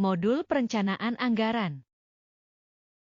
Modul perencanaan anggaran.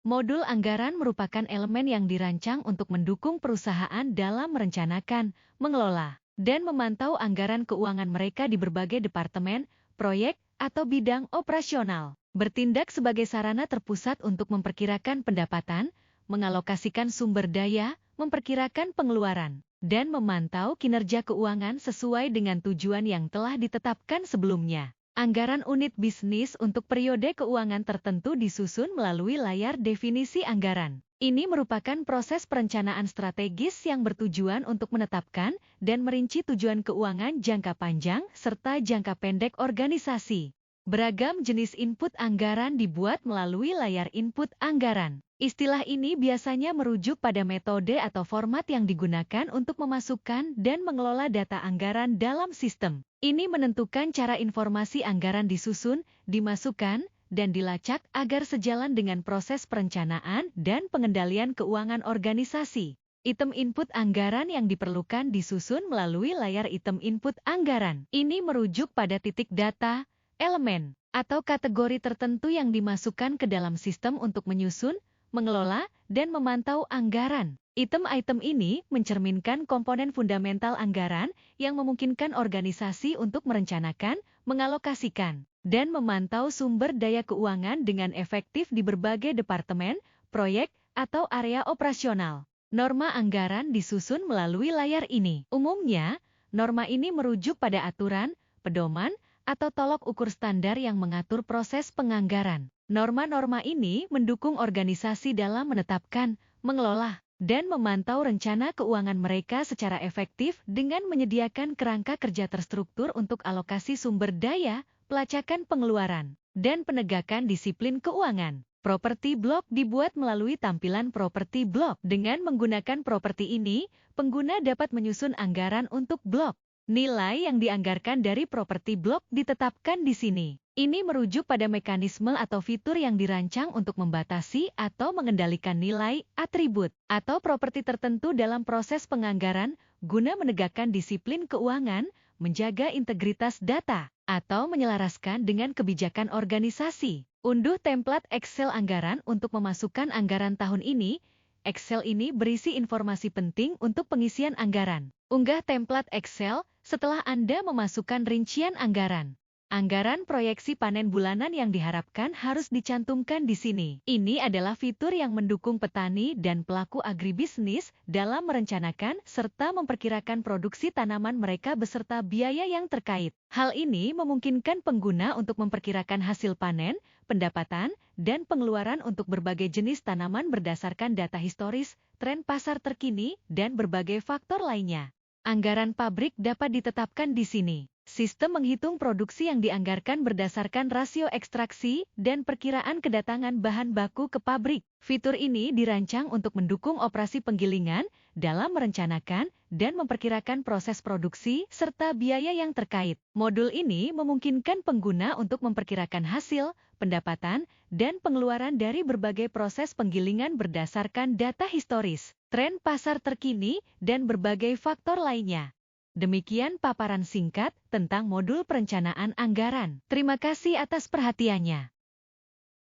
Modul anggaran merupakan elemen yang dirancang untuk mendukung perusahaan dalam merencanakan, mengelola, dan memantau anggaran keuangan mereka di berbagai departemen, proyek, atau bidang operasional. Bertindak sebagai sarana terpusat untuk memperkirakan pendapatan, mengalokasikan sumber daya, memperkirakan pengeluaran, dan memantau kinerja keuangan sesuai dengan tujuan yang telah ditetapkan sebelumnya. Anggaran unit bisnis untuk periode keuangan tertentu disusun melalui layar definisi anggaran. Ini merupakan proses perencanaan strategis yang bertujuan untuk menetapkan dan merinci tujuan keuangan jangka panjang serta jangka pendek organisasi. Beragam jenis input anggaran dibuat melalui layar input anggaran. Istilah ini biasanya merujuk pada metode atau format yang digunakan untuk memasukkan dan mengelola data anggaran dalam sistem. Ini menentukan cara informasi anggaran disusun, dimasukkan, dan dilacak agar sejalan dengan proses perencanaan dan pengendalian keuangan organisasi. Item input anggaran yang diperlukan disusun melalui layar item input anggaran. Ini merujuk pada titik data, elemen, atau kategori tertentu yang dimasukkan ke dalam sistem untuk menyusun, mengelola, dan memantau anggaran. Item-item ini mencerminkan komponen fundamental anggaran yang memungkinkan organisasi untuk merencanakan, mengalokasikan, dan memantau sumber daya keuangan dengan efektif di berbagai departemen, proyek, atau area operasional. Norma anggaran disusun melalui layar ini. Umumnya, norma ini merujuk pada aturan, pedoman, atau tolok ukur standar yang mengatur proses penganggaran. Norma-norma ini mendukung organisasi dalam menetapkan, mengelola, dan memantau rencana keuangan mereka secara efektif dengan menyediakan kerangka kerja terstruktur untuk alokasi sumber daya, pelacakan pengeluaran, dan penegakan disiplin keuangan. Properti blok dibuat melalui tampilan properti blok. Dengan menggunakan properti ini, pengguna dapat menyusun anggaran untuk blok. Nilai yang dianggarkan dari properti blok ditetapkan di sini. Ini merujuk pada mekanisme atau fitur yang dirancang untuk membatasi atau mengendalikan nilai, atribut, atau properti tertentu dalam proses penganggaran guna menegakkan disiplin keuangan, menjaga integritas data, atau menyelaraskan dengan kebijakan organisasi. Unduh template Excel anggaran untuk memasukkan anggaran tahun ini. Excel ini berisi informasi penting untuk pengisian anggaran. Unggah template Excel setelah Anda memasukkan rincian anggaran. Anggaran proyeksi panen bulanan yang diharapkan harus dicantumkan di sini. Ini adalah fitur yang mendukung petani dan pelaku agribisnis dalam merencanakan serta memperkirakan produksi tanaman mereka beserta biaya yang terkait. Hal ini memungkinkan pengguna untuk memperkirakan hasil panen, pendapatan, dan pengeluaran untuk berbagai jenis tanaman berdasarkan data historis, tren pasar terkini, dan berbagai faktor lainnya. Anggaran pabrik dapat ditetapkan di sini. Sistem menghitung produksi yang dianggarkan berdasarkan rasio ekstraksi dan perkiraan kedatangan bahan baku ke pabrik. Fitur ini dirancang untuk mendukung operasi penggilingan dalam merencanakan dan memperkirakan proses produksi serta biaya yang terkait. Modul ini memungkinkan pengguna untuk memperkirakan hasil, pendapatan, dan pengeluaran dari berbagai proses penggilingan berdasarkan data historis, tren pasar terkini, dan berbagai faktor lainnya. Demikian paparan singkat tentang modul perencanaan anggaran. Terima kasih atas perhatiannya.